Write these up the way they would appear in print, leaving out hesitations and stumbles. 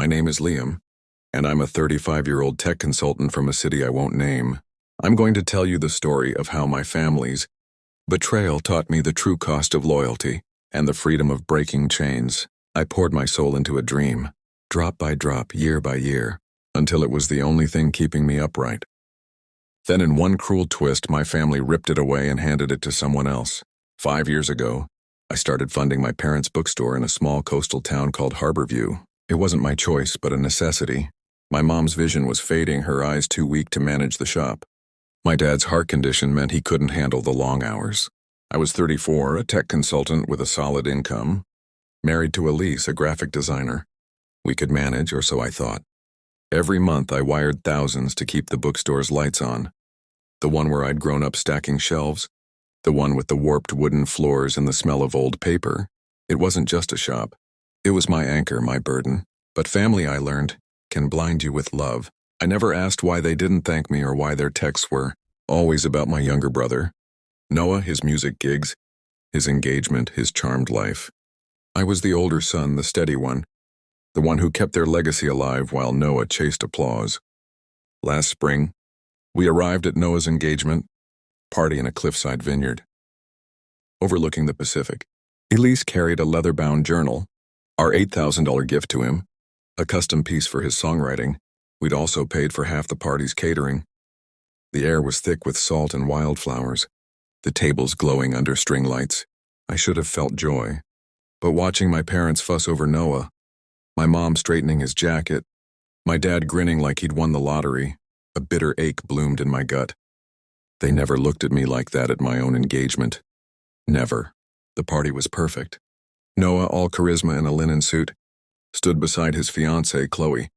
My name is Liam, and I'm a 35-year-old tech consultant from a city I won't name. I'm going to tell you the story of how my family's betrayal taught me the true cost of loyalty and the freedom of breaking chains. I poured my soul into a dream, drop by drop, year by year, until it was the only thing keeping me upright. Then in one cruel twist, my family ripped it away and handed it to someone else. 5 years ago, I started funding my parents' bookstore in a small coastal town called Harborview. It wasn't my choice, but a necessity. My mom's vision was fading, her eyes too weak to manage the shop. My dad's heart condition meant he couldn't handle the long hours. I was 34, a tech consultant with a solid income, married to Elise, a graphic designer. We could manage, or so I thought. Every month I wired thousands to keep the bookstore's lights on. The one where I'd grown up stacking shelves, the one with the warped wooden floors and the smell of old paper. It wasn't just a shop. It was my anchor, my burden. But family, I learned, can blind you with love. I never asked why they didn't thank me or why their texts were always about my younger brother. Noah, his music gigs, his engagement, his charmed life. I was the older son, the steady one, the one who kept their legacy alive while Noah chased applause. Last spring, we arrived at Noah's engagement party in a cliffside vineyard, overlooking the Pacific. Elise carried a leather-bound journal, our $8,000 gift to him, a custom piece for his songwriting. We'd also paid for half the party's catering. The air was thick with salt and wildflowers, the tables glowing under string lights. I should have felt joy. But watching my parents fuss over Noah, my mom straightening his jacket, my dad grinning like he'd won the lottery, a bitter ache bloomed in my gut. They never looked at me like that at my own engagement. Never. The party was perfect. Noah, all charisma in a linen suit, stood beside his fiancée, Chloe,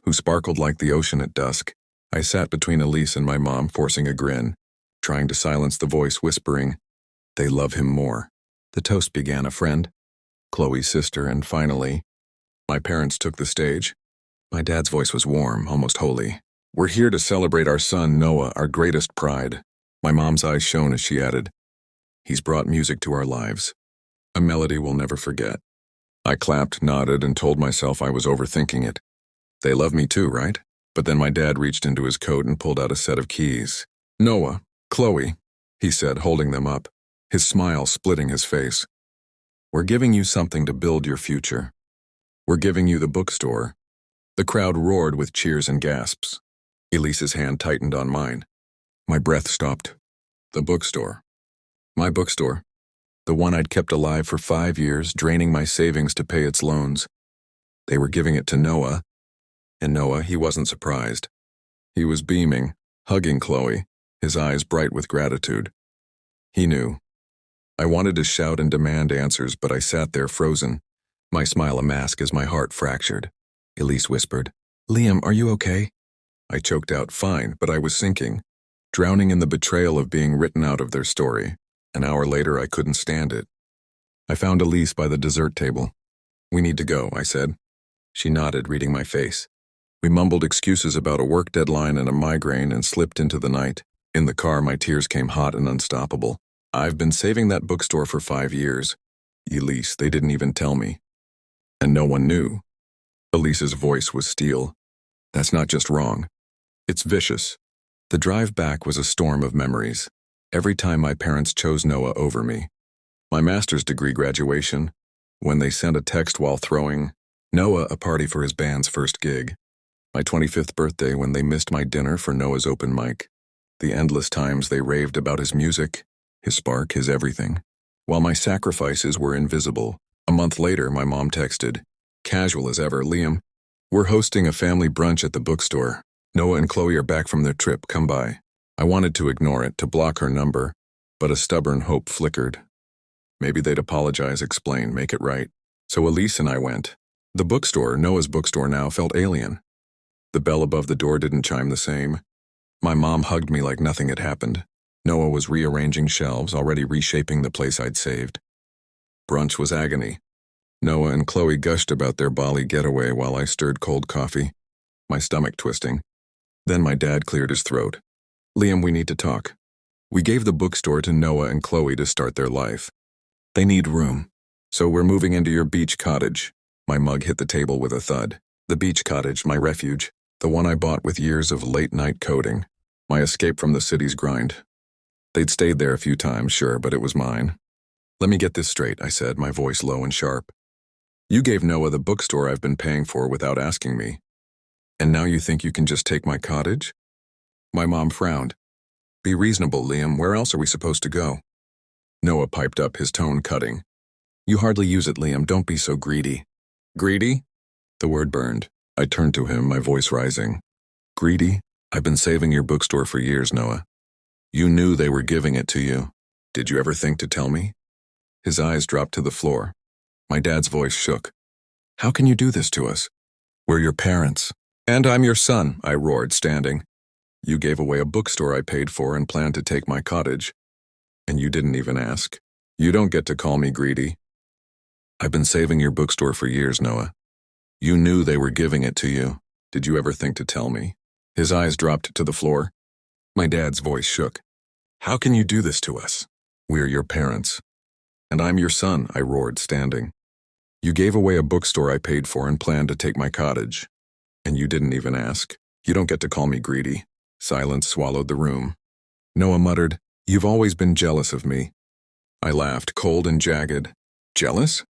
who sparkled like the ocean at dusk. I sat between Elise and my mom, forcing a grin, trying to silence the voice whispering, "They love him more." The toast began, a friend, Chloe's sister, and finally, my parents took the stage. My dad's voice was warm, almost holy. "We're here to celebrate our son, Noah, our greatest pride." My mom's eyes shone as she added, "He's brought music to our lives, a melody we'll never forget." I clapped, nodded, and told myself I was overthinking it. They love me too, right? But then my dad reached into his coat and pulled out a set of keys. "Noah, Chloe," he said, holding them up, his smile splitting his face. "We're giving you something to build your future. We're giving you the bookstore." The crowd roared with cheers and gasps. Elise's hand tightened on mine. My breath stopped. The bookstore. My bookstore. The one I'd kept alive for 5 years, draining my savings to pay its loans. They were giving it to Noah. And Noah, he wasn't surprised. He was beaming, hugging Chloe, his eyes bright with gratitude. He knew. I wanted to shout and demand answers, but I sat there frozen, my smile a mask as my heart fractured. Elise whispered, "Liam, are you okay?" I choked out, "Fine," but I was sinking, drowning in the betrayal of being written out of their story. An hour later, I couldn't stand it. I found Elise by the dessert table. "We need to go," I said. She nodded, reading my face. We mumbled excuses about a work deadline and a migraine and slipped into the night. In the car, my tears came hot and unstoppable. "I've been saving that bookstore for 5 years. Elise, they didn't even tell me. And no one knew." Elise's voice was steel. "That's not just wrong. It's vicious." The drive back was a storm of memories. Every time my parents chose Noah over me. My master's degree graduation, when they sent a text while throwing Noah a party for his band's first gig. My 25th birthday when they missed my dinner for Noah's open mic. The endless times they raved about his music, his spark, his everything. While my sacrifices were invisible. A month later, my mom texted, casual as ever, "Liam, we're hosting a family brunch at the bookstore. Noah and Chloe are back from their trip, come by." I wanted to ignore it, to block her number, but a stubborn hope flickered. Maybe they'd apologize, explain, make it right. So Elise and I went. The bookstore, Noah's bookstore now, felt alien. The bell above the door didn't chime the same. My mom hugged me like nothing had happened. Noah was rearranging shelves, already reshaping the place I'd saved. Brunch was agony. Noah and Chloe gushed about their Bali getaway while I stirred cold coffee, my stomach twisting. Then my dad cleared his throat. "Liam, we need to talk. We gave the bookstore to Noah and Chloe to start their life. They need room. So we're moving into your beach cottage." My mug hit the table with a thud. The beach cottage, my refuge, the one I bought with years of late-night coding, my escape from the city's grind. They'd stayed there a few times, sure, but it was mine. Let me get this straight, I said, my voice low and sharp. You gave Noah the bookstore I've been paying for without asking me. And now you think you can just take my cottage? My mom frowned. Be reasonable, Liam. Where else are we supposed to go? Noah piped up, his tone cutting. You hardly use it, Liam. Don't be so greedy. Greedy? The word burned. I turned to him, my voice rising. Greedy? I've been saving your bookstore for years, Noah. You knew they were giving it to you. Did you ever think to tell me? His eyes dropped to the floor. My dad's voice shook. How can you do this to us? We're your parents. And I'm your son, I roared, standing. You gave away a bookstore I paid for and planned to take my cottage. And you didn't even ask. You don't get to call me greedy. I've been saving your bookstore for years, Noah. You knew they were giving it to you. Did you ever think to tell me? His eyes dropped to the floor. My dad's voice shook. How can you do this to us? We're your parents. And I'm your son, I roared, standing. You gave away a bookstore I paid for and planned to take my cottage. And you didn't even ask. You don't get to call me greedy. Silence swallowed the room. Noah muttered, You've always been jealous of me. I laughed, cold and jagged. Jealous?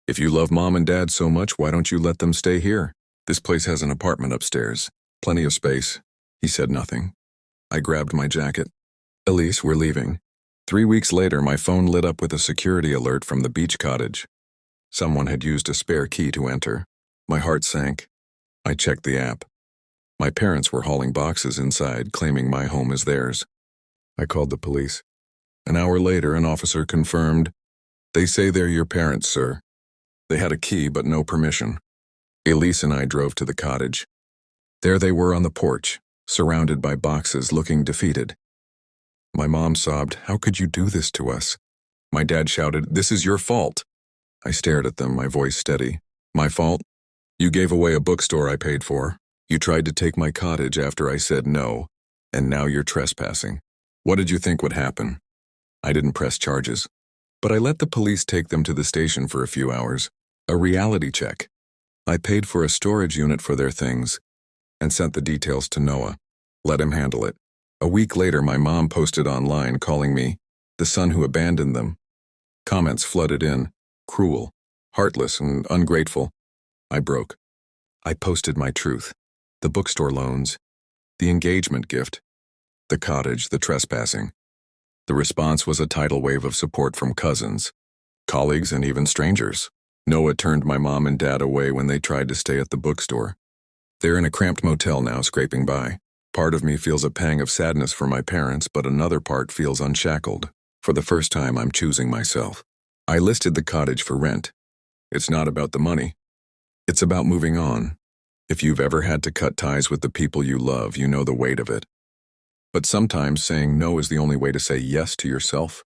If you love Mom and Dad so much, why don't you let them stay here? This place has an apartment upstairs. Plenty of space. He said nothing. I grabbed my jacket. Elise, we're leaving. 3 weeks later, my phone lit up with a security alert from the beach cottage. Someone had used a spare key to enter. My heart sank. I checked the app. My parents were hauling boxes inside, claiming my home is theirs. I called the police. An hour later, an officer confirmed, They say they're your parents, sir. They had a key, but no permission. Elise and I drove to the cottage. There they were on the porch, surrounded by boxes, looking defeated. My mom sobbed, How could you do this to us? My dad shouted, This is your fault. I stared at them, my voice steady. My fault? You gave away a bookstore I paid for. You tried to take my cottage after I said no, and now you're trespassing. What did you think would happen? I didn't press charges, but I let the police take them to the station for a few hours. A reality check. I paid for a storage unit for their things and sent the details to Noah. Let him handle it. A week later, my mom posted online calling me the son who abandoned them. Comments flooded in, cruel, heartless, and ungrateful. I broke. I posted my truth. The bookstore loans, the engagement gift, the cottage, the trespassing. The response was a tidal wave of support from cousins, colleagues, and even strangers. Noah turned my mom and dad away when they tried to stay at the bookstore. They're in a cramped motel now, scraping by. Part of me feels a pang of sadness for my parents, but another part feels unshackled. For the first time, I'm choosing myself. I listed the cottage for rent. It's not about the money. It's about moving on. If you've ever had to cut ties with the people you love, you know the weight of it. But sometimes saying no is the only way to say yes to yourself.